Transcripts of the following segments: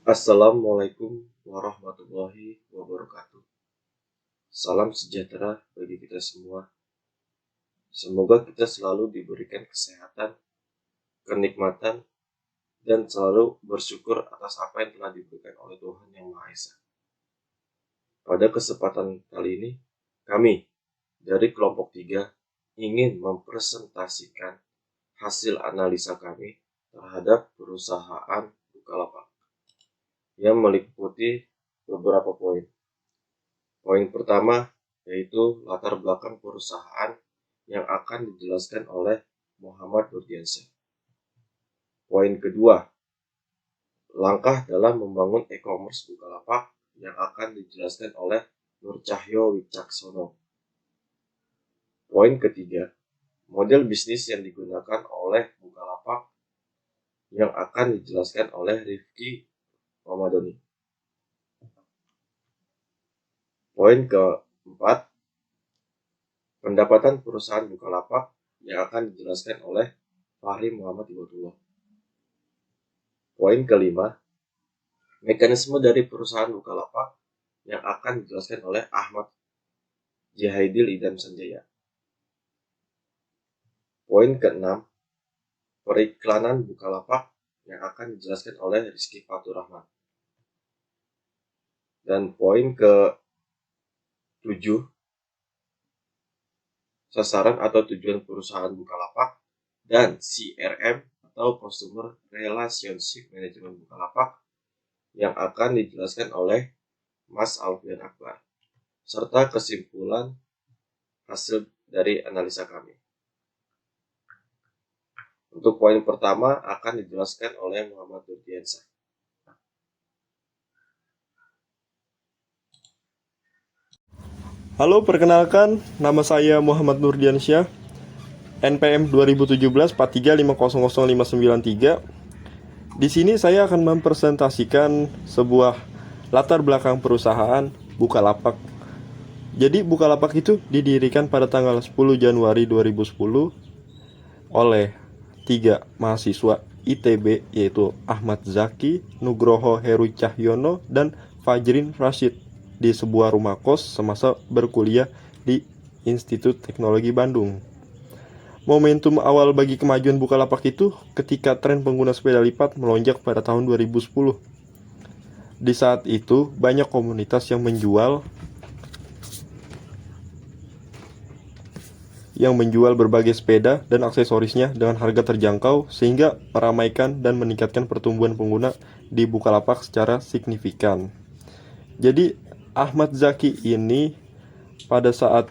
Assalamualaikum warahmatullahi wabarakatuh. Salam sejahtera bagi kita semua. Semoga kita selalu diberikan kesehatan, kenikmatan, dan selalu bersyukur atas apa yang telah diberikan oleh Tuhan Yang Maha Esa. Pada kesempatan kali ini, kami dari kelompok 3 ingin mempresentasikan hasil analisa kami terhadap perusahaan Bukalapak yang meliputi beberapa poin. Poin pertama yaitu latar belakang perusahaan yang akan dijelaskan oleh Muhammad Nurdiansyah. Poin kedua, langkah dalam membangun e-commerce Bukalapak yang akan dijelaskan oleh Nur Cahyo Wicaksono. Poin ketiga, model bisnis yang digunakan oleh Bukalapak yang akan dijelaskan oleh Rifki Ramadhani. Poin keempat, pendapatan perusahaan Bukalapak yang akan dijelaskan oleh Fahri Muhammad Ibatullah. Poin kelima, mekanisme dari perusahaan Bukalapak yang akan dijelaskan oleh Ahmad Jahaidil Idam Sanjaya. Poin keenam, periklanan Bukalapak yang akan dijelaskan oleh Rizky Fatur Rahman. Dan poin ke-7, sasaran atau tujuan perusahaan Bukalapak dan CRM atau Customer Relationship Management Bukalapak yang akan dijelaskan oleh Mas Alfian Akbar, serta kesimpulan hasil dari analisa kami. Untuk poin pertama akan dijelaskan oleh Muhammad Nurdiansyah. Halo, perkenalkan, nama saya Muhammad Nurdiansyah, NPM 2017 435000593. Di sini saya akan mempresentasikan sebuah latar belakang perusahaan Bukalapak. Jadi Bukalapak itu didirikan pada tanggal 10 Januari 2010 oleh 3 mahasiswa ITB, yaitu Ahmad Zaki, Nugroho Heru Cahyono, dan Fajrin Rashid di sebuah rumah kos semasa berkuliah di Institut Teknologi Bandung. Momentum awal bagi kemajuan Bukalapak itu ketika tren pengguna sepeda lipat melonjak pada tahun 2010. Di saat itu banyak komunitas yang menjual berbagai sepeda dan aksesorisnya dengan harga terjangkau, sehingga meramaikan dan meningkatkan pertumbuhan pengguna di Bukalapak secara signifikan. Jadi Ahmad Zaki ini pada saat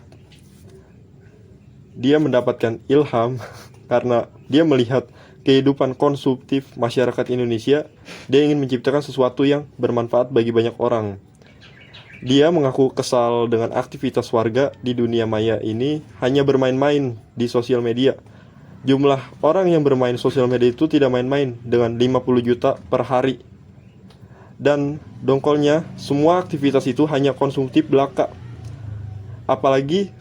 dia mendapatkan ilham karena dia melihat kehidupan konsumtif masyarakat Indonesia, dia ingin menciptakan sesuatu yang bermanfaat bagi banyak orang. Dia mengaku kesal dengan aktivitas warga di dunia maya ini hanya bermain-main di sosial media. Jumlah orang yang bermain sosial media itu tidak main-main, dengan 50 juta per hari. Dan dongkolnya, semua aktivitas itu hanya konsumtif belaka. Apalagi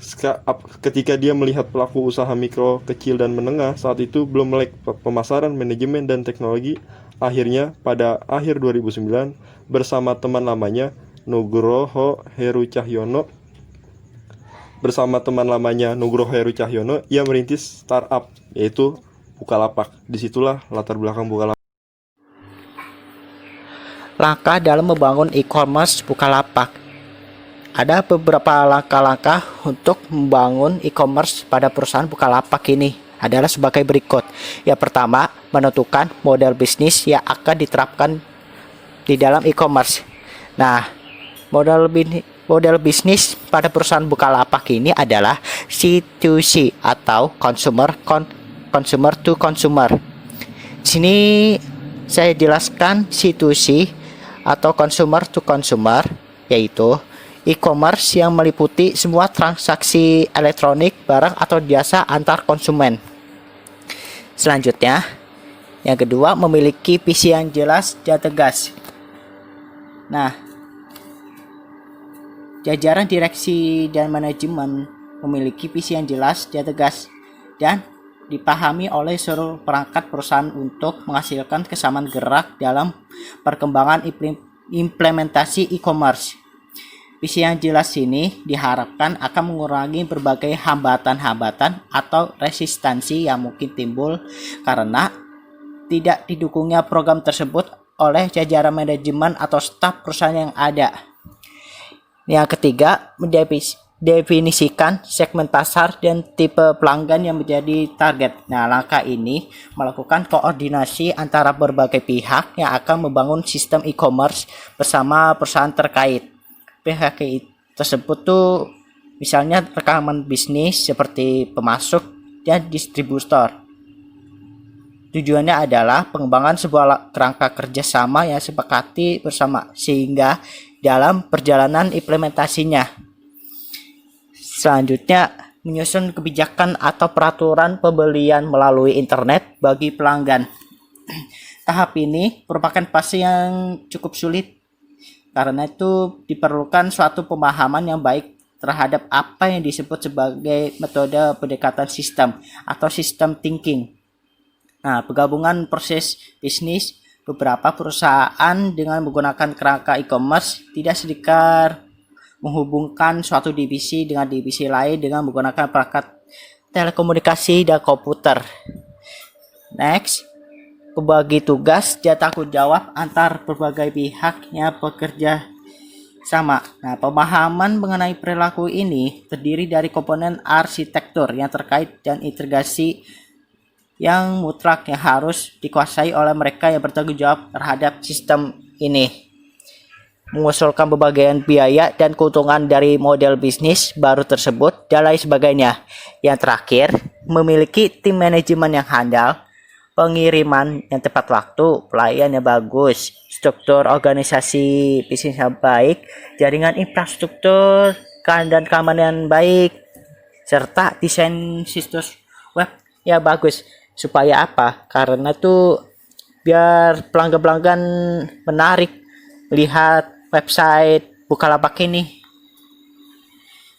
ketika dia melihat pelaku usaha mikro, kecil, dan menengah saat itu belum melek pemasaran, manajemen, dan teknologi. Akhirnya pada akhir 2009 bersama teman lamanya Nugroho Heru Cahyono ia merintis startup, yaitu Bukalapak. Disitulah latar belakang Bukalapak. Langkah dalam membangun e-commerce Bukalapak. Ada beberapa langkah-langkah untuk membangun e-commerce pada perusahaan Bukalapak ini adalah sebagai berikut. Yang pertama, menentukan model bisnis yang akan diterapkan di dalam e-commerce. Nah, model bisnis pada perusahaan Bukalapak ini adalah C2C atau consumer to consumer. Di sini saya jelaskan C2C atau consumer to consumer, yaitu e-commerce yang meliputi semua transaksi elektronik, barang atau jasa antar konsumen. Selanjutnya, yang kedua, memiliki visi yang jelas dan tegas. Nah, jajaran direksi dan manajemen memiliki visi yang jelas dan tegas, dan dipahami oleh seluruh perangkat perusahaan untuk menghasilkan kesamaan gerak dalam perkembangan implementasi e-commerce. Visi yang jelas ini diharapkan akan mengurangi berbagai hambatan-hambatan atau resistansi yang mungkin timbul karena tidak didukungnya program tersebut oleh jajaran manajemen atau staf perusahaan yang ada. Yang ketiga, mendefinisikan segmen pasar dan tipe pelanggan yang menjadi target. Nah, langkah ini melakukan koordinasi antara berbagai pihak yang akan membangun sistem e-commerce bersama perusahaan terkait. Pihak tersebut tuh misalnya rekaman bisnis seperti pemasok dan distributor. Tujuannya adalah pengembangan sebuah kerangka kerjasama yang sepakati bersama sehingga dalam perjalanan implementasinya. Selanjutnya, menyusun kebijakan atau peraturan pembelian melalui internet bagi pelanggan. Tahap ini merupakan fase yang cukup sulit. Karena itu diperlukan suatu pemahaman yang baik terhadap apa yang disebut sebagai metode pendekatan sistem atau system thinking. Nah, penggabungan proses bisnis beberapa perusahaan dengan menggunakan kerangka e-commerce tidak sedikit menghubungkan suatu divisi dengan divisi lain dengan menggunakan perangkat telekomunikasi dan komputer. Next, membagi tugas dan tanggung jawab antar berbagai pihak yang bekerja sama. Nah, pemahaman mengenai perilaku ini terdiri dari komponen arsitektur yang terkait dan integrasi yang mutlak yang harus dikuasai oleh mereka yang bertanggung jawab terhadap sistem ini. Mengusulkan pembagian biaya dan keuntungan dari model bisnis baru tersebut dan lain sebagainya. Yang terakhir, memiliki tim manajemen yang handal, pengiriman yang tepat waktu, pelayan yang bagus, struktur organisasi bisnis yang baik, jaringan infrastruktur dan keamanan yang baik, serta desain situs web yang bagus. Supaya apa? Karena tuh biar pelanggan-pelanggan menarik melihat website Bukalapak ini.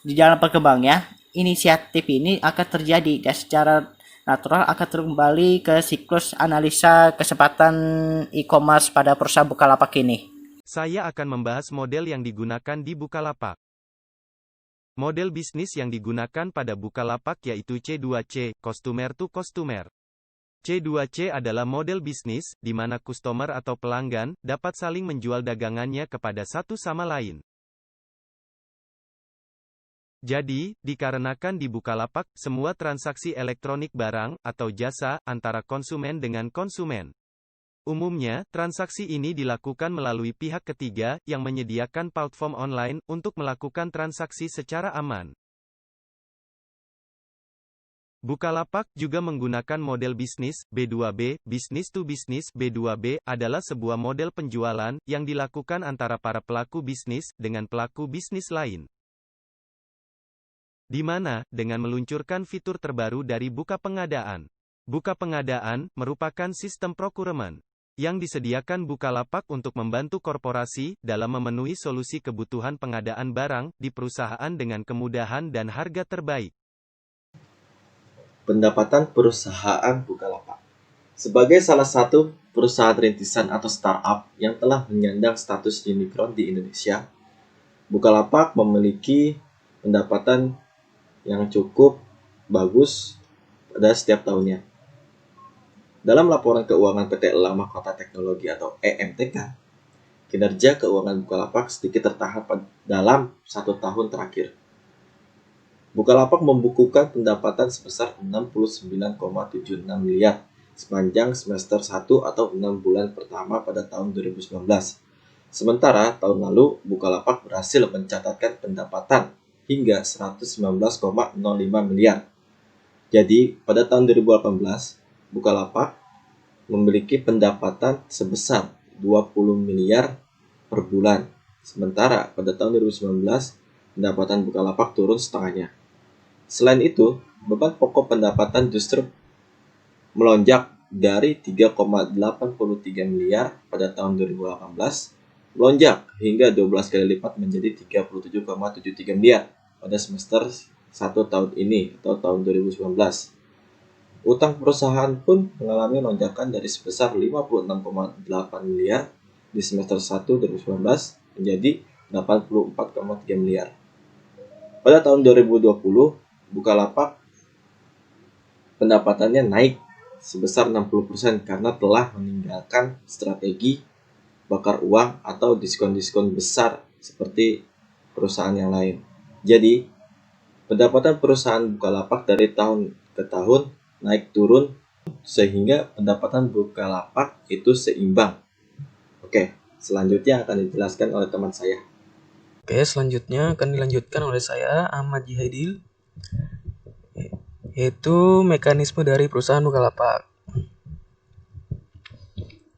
Di dalam perkembangannya, inisiatif ini akan terjadi dan secara natural akan kembali ke siklus analisa kesempatan e-commerce pada perusahaan Bukalapak ini. Saya akan membahas model yang digunakan di Bukalapak. Model bisnis yang digunakan pada Bukalapak yaitu C2C, Customer to Customer. C2C adalah model bisnis, di mana customer atau pelanggan dapat saling menjual dagangannya kepada satu sama lain. Jadi, dikarenakan di Bukalapak, semua transaksi elektronik barang atau jasa antara konsumen dengan konsumen. Umumnya, transaksi ini dilakukan melalui pihak ketiga yang menyediakan platform online untuk melakukan transaksi secara aman. Bukalapak juga menggunakan model bisnis B2B, business to business. B2B adalah sebuah model penjualan yang dilakukan antara para pelaku bisnis dengan pelaku bisnis lain. Di mana, dengan meluncurkan fitur terbaru dari Buka Pengadaan. Buka Pengadaan merupakan sistem procurement yang disediakan Bukalapak untuk membantu korporasi dalam memenuhi solusi kebutuhan pengadaan barang di perusahaan dengan kemudahan dan harga terbaik. Pendapatan perusahaan Bukalapak. Sebagai salah satu perusahaan rintisan atau startup yang telah menyandang status unicorn di Indonesia, Bukalapak memiliki pendapatan yang cukup bagus pada setiap tahunnya. Dalam laporan keuangan PT Elang Mahkota Teknologi atau EMTK, kinerja keuangan Bukalapak sedikit tertahan dalam 1 tahun terakhir. Bukalapak membukukan pendapatan sebesar 69,76 miliar sepanjang semester 1 atau 6 bulan pertama pada tahun 2019. Sementara tahun lalu Bukalapak berhasil mencatatkan pendapatan hingga 119,05 miliar. Jadi, pada tahun 2018, Bukalapak memiliki pendapatan sebesar 20 miliar per bulan. Sementara pada tahun 2019, pendapatan Bukalapak turun setengahnya. Selain itu, beban pokok pendapatan justru melonjak dari 3,83 miliar pada tahun 2018 melonjak hingga 12 kali lipat menjadi 37,73 miliar pada semester 1 tahun ini atau tahun 2019. Utang perusahaan pun mengalami lonjakan dari sebesar 56,8 miliar di semester 1 2019 menjadi 84,3 miliar. Pada tahun 2020, Bukalapak pendapatannya naik sebesar 60% karena telah meninggalkan strategi bakar uang atau diskon-diskon besar seperti perusahaan yang lain. Jadi, pendapatan perusahaan Bukalapak dari tahun ke tahun naik turun sehingga pendapatan Bukalapak itu seimbang. Oke, selanjutnya akan dijelaskan oleh teman saya. Oke, selanjutnya akan dilanjutkan oleh saya, Ahmad Jihadil, yaitu mekanisme dari perusahaan Bukalapak.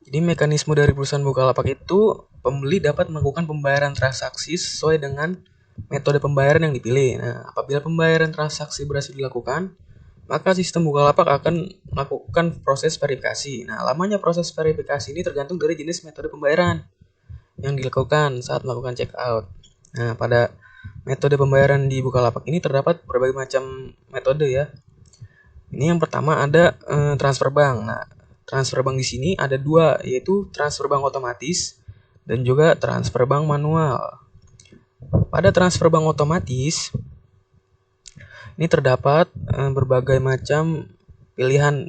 Jadi mekanisme dari perusahaan Bukalapak itu pembeli dapat melakukan pembayaran transaksi sesuai dengan metode pembayaran yang dipilih. Nah, apabila pembayaran transaksi berhasil dilakukan, maka sistem Bukalapak akan melakukan proses verifikasi. Nah, lamanya proses verifikasi ini tergantung dari jenis metode pembayaran yang dilakukan saat melakukan check out. Nah, pada metode pembayaran di Bukalapak ini terdapat berbagai macam metode ya. Ini yang pertama ada transfer bank. Nah, transfer bank di sini ada dua, yaitu transfer bank otomatis dan juga transfer bank manual. Pada transfer bank otomatis, ini terdapat berbagai macam pilihan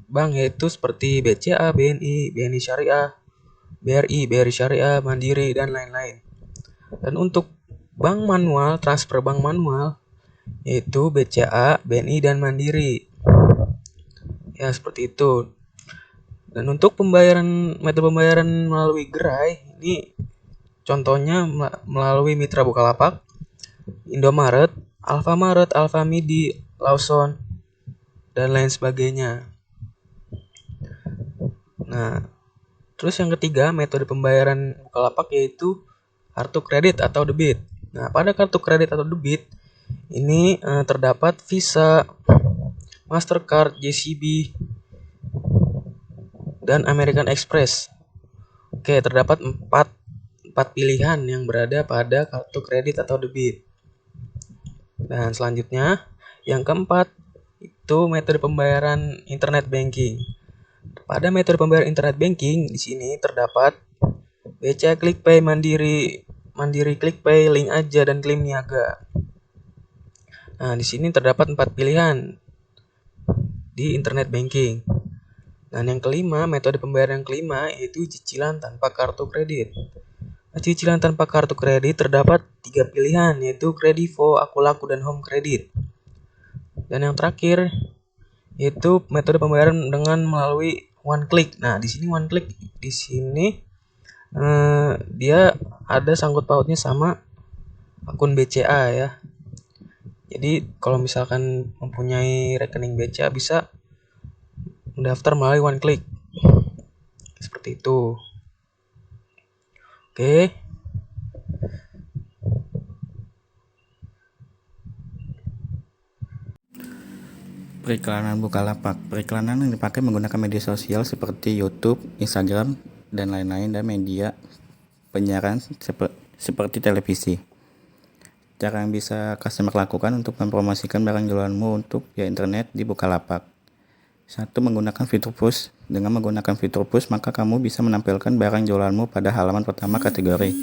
bank, yaitu seperti BCA, BNI, BNI Syariah, BRI Syariah, Mandiri, dan lain-lain. Dan untuk bank manual, transfer bank manual, yaitu BCA, BNI, dan Mandiri. Ya, seperti itu. Dan untuk metode pembayaran melalui gerai, ini contohnya melalui Mitra Bukalapak, Indomaret, Alfamaret, Alfamidi, Lawson, dan lain sebagainya. Nah, terus yang ketiga, metode pembayaran Bukalapak yaitu kartu kredit atau debit. Nah, pada kartu kredit atau debit, ini terdapat Visa, Mastercard, JCB, dan American Express. Oke, terdapat empat pilihan yang berada pada kartu kredit atau debit. Dan selanjutnya, yang keempat, itu metode pembayaran internet banking. Pada metode pembayaran internet banking, di sini terdapat BCA ClickPay, Mandiri ClickPay, Link Aja, dan Klim Niaga. Nah, di sini terdapat 4 pilihan di internet banking. Dan yang kelima, metode pembayaran yang kelima, yaitu cicilan tanpa kartu kredit. Cicilan tanpa kartu kredit terdapat 3 pilihan, yaitu Kredivo, Akulaku, dan Home Credit. Dan yang terakhir, yaitu metode pembayaran dengan melalui one click. Nah, di sini one click di sini dia ada sangkut pautnya sama akun BCA ya. Jadi kalau misalkan mempunyai rekening BCA bisa mendaftar melalui one click. Seperti itu. Oke. Periklanan Bukalapak. Periklanan yang dipakai menggunakan media sosial seperti YouTube, Instagram, dan lain-lain, dan media penyiaran seperti televisi. Cara yang bisa customer lakukan untuk mempromosikan barang jualanmu untuk via internet di Bukalapak. 1. Menggunakan fitur push. Dengan menggunakan fitur push, maka kamu bisa menampilkan barang jualanmu pada halaman pertama kategori.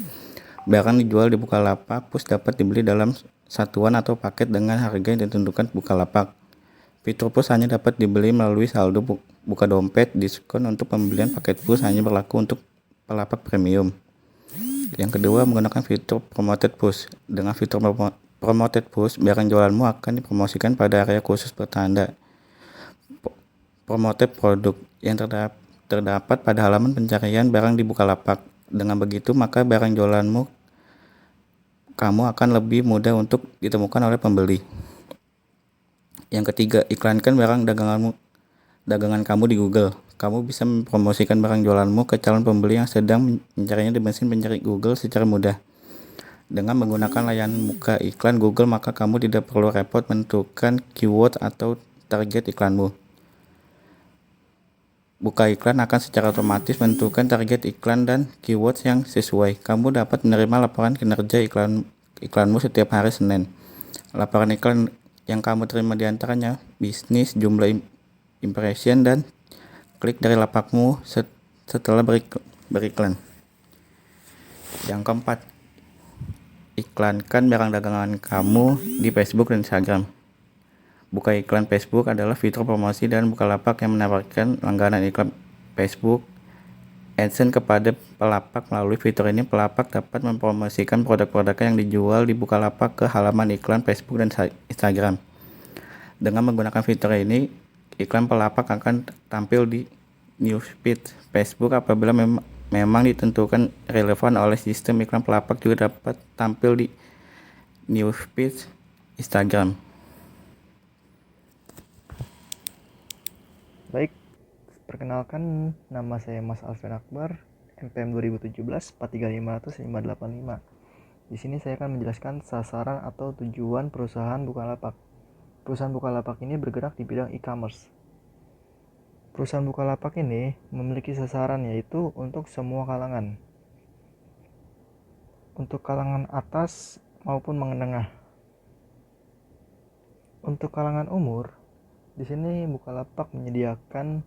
Barang dijual di Bukalapak push dapat dibeli dalam satuan atau paket dengan harga yang ditentukan Bukalapak. Fitur push hanya dapat dibeli melalui saldo buka dompet. Diskon untuk pembelian paket push hanya berlaku untuk pelapak premium. Yang kedua, menggunakan fitur promoted push. Dengan fitur promoted push, barang jualanmu akan dipromosikan pada area khusus bertanda promoted produk yang terdapat pada halaman pencarian barang di Bukalapak. Dengan begitu, maka barang jualanmu kamu akan lebih mudah untuk ditemukan oleh pembeli. Yang ketiga, iklankan barang dagangan kamu di Google. Kamu bisa mempromosikan barang jualanmu ke calon pembeli yang sedang mencarinya di mesin pencari Google secara mudah. Dengan menggunakan layanan buka iklan Google, maka kamu tidak perlu repot menentukan keyword atau target iklanmu. Buka iklan akan secara otomatis menentukan target iklan dan keywords yang sesuai. Kamu dapat menerima laporan kinerja iklanmu setiap hari Senin. Laporan iklan yang kamu terima diantaranya bisnis, jumlah impression dan klik dari lapakmu setelah beriklan. Yang keempat, iklankan barang dagangan kamu di Facebook dan Instagram. Buka iklan Facebook adalah fitur promosi dan Bukalapak yang menawarkan langganan iklan Facebook AdSense kepada pelapak. Melalui fitur ini, pelapak dapat mempromosikan produk-produknya yang dijual di Bukalapak ke halaman iklan Facebook dan Instagram. Dengan menggunakan fitur ini, iklan pelapak akan tampil di newsfeed Facebook. Apabila memang ditentukan relevan oleh sistem, iklan pelapak juga dapat tampil di newsfeed Instagram. Baik, perkenalkan, nama saya Mas Alvin Akbar, NPM 2017 43500 585. Di sini saya akan menjelaskan sasaran atau tujuan perusahaan Bukalapak. Perusahaan Bukalapak ini bergerak di bidang e-commerce. Perusahaan Bukalapak ini memiliki sasaran, yaitu untuk semua kalangan, untuk kalangan atas maupun menengah. Untuk kalangan umur, di sini Bukalapak menyediakan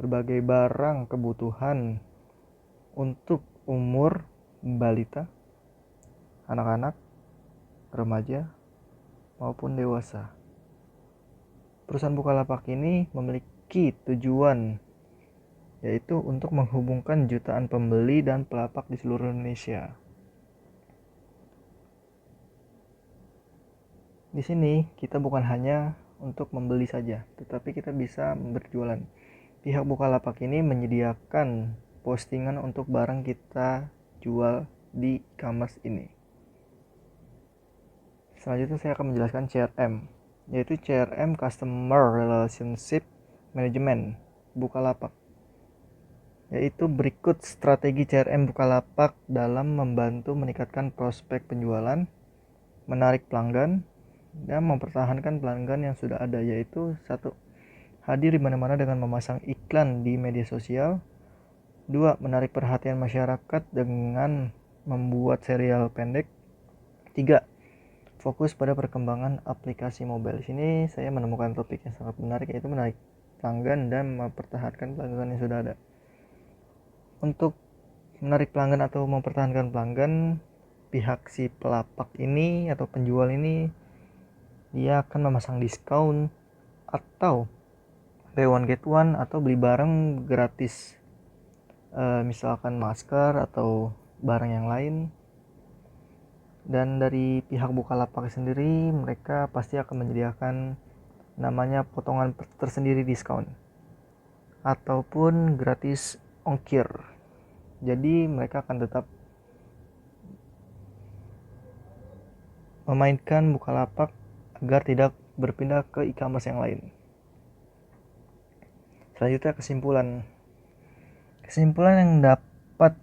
berbagai barang kebutuhan untuk umur balita, anak-anak, remaja, maupun dewasa. Perusahaan Bukalapak ini memiliki tujuan, yaitu untuk menghubungkan jutaan pembeli dan pelapak di seluruh Indonesia. Di sini kita bukan hanya untuk membeli saja, tetapi kita bisa berjualan. Pihak Bukalapak ini menyediakan postingan untuk barang kita jual di e-commerce ini. Selanjutnya saya akan menjelaskan CRM, yaitu CRM Customer Relationship Management Bukalapak. Yaitu berikut strategi CRM Bukalapak dalam membantu meningkatkan prospek penjualan, menarik pelanggan, dan mempertahankan pelanggan yang sudah ada, yaitu 1. Hadir di mana-mana dengan memasang iklan di media sosial. 2. Menarik perhatian masyarakat dengan membuat serial pendek. 3. Fokus pada perkembangan aplikasi mobile. Di sini saya menemukan topik yang sangat menarik, yaitu menarik pelanggan dan mempertahankan pelanggan yang sudah ada. Untuk menarik pelanggan atau mempertahankan pelanggan, pihak si pelapak ini atau penjual ini, dia akan memasang diskon atau buy one get one atau beli barang gratis, misalkan masker atau barang yang lain. Dan dari pihak Bukalapak sendiri, mereka pasti akan menyediakan namanya potongan tersendiri diskon ataupun gratis ongkir. Jadi mereka akan tetap memainkan Bukalapak agar tidak berpindah ke e-commerce yang lain. Selanjutnya kesimpulan yang dapat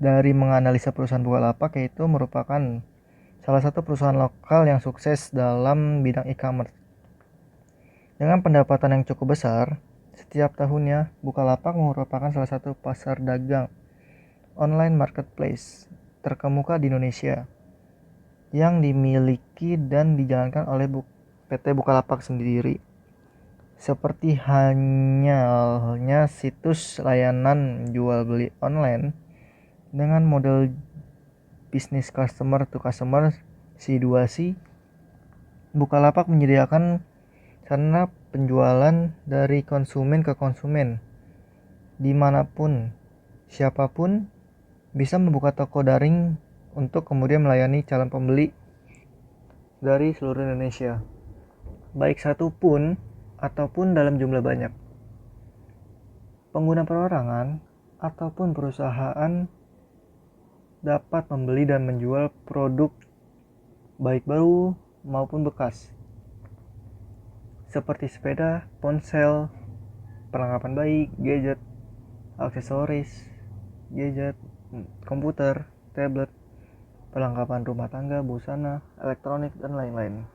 dari menganalisa perusahaan Bukalapak, yaitu merupakan salah satu perusahaan lokal yang sukses dalam bidang e-commerce. Dengan pendapatan yang cukup besar setiap tahunnya, Bukalapak merupakan salah satu pasar dagang online marketplace terkemuka di Indonesia yang dimiliki dan dijalankan oleh PT Bukalapak sendiri. Seperti halnya situs layanan jual beli online dengan model bisnis customer to customer C2C, Bukalapak menyediakan sarana penjualan dari konsumen ke konsumen. Dimanapun, siapapun bisa membuka toko daring untuk kemudian melayani calon pembeli dari seluruh Indonesia, baik satu pun ataupun dalam jumlah banyak. Pengguna perorangan ataupun perusahaan dapat membeli dan menjual produk baik baru maupun bekas, seperti sepeda, ponsel, perlengkapan bayi, gadget, aksesoris, gadget, komputer, tablet, perlengkapan rumah tangga, busana, elektronik, dan lain-lain.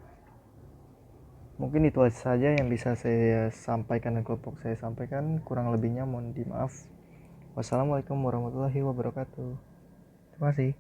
Mungkin itu saja yang bisa saya sampaikan dan kelompok saya sampaikan. Kurang lebihnya mohon dimaaf. Wassalamualaikum warahmatullahi wabarakatuh. Terima kasih.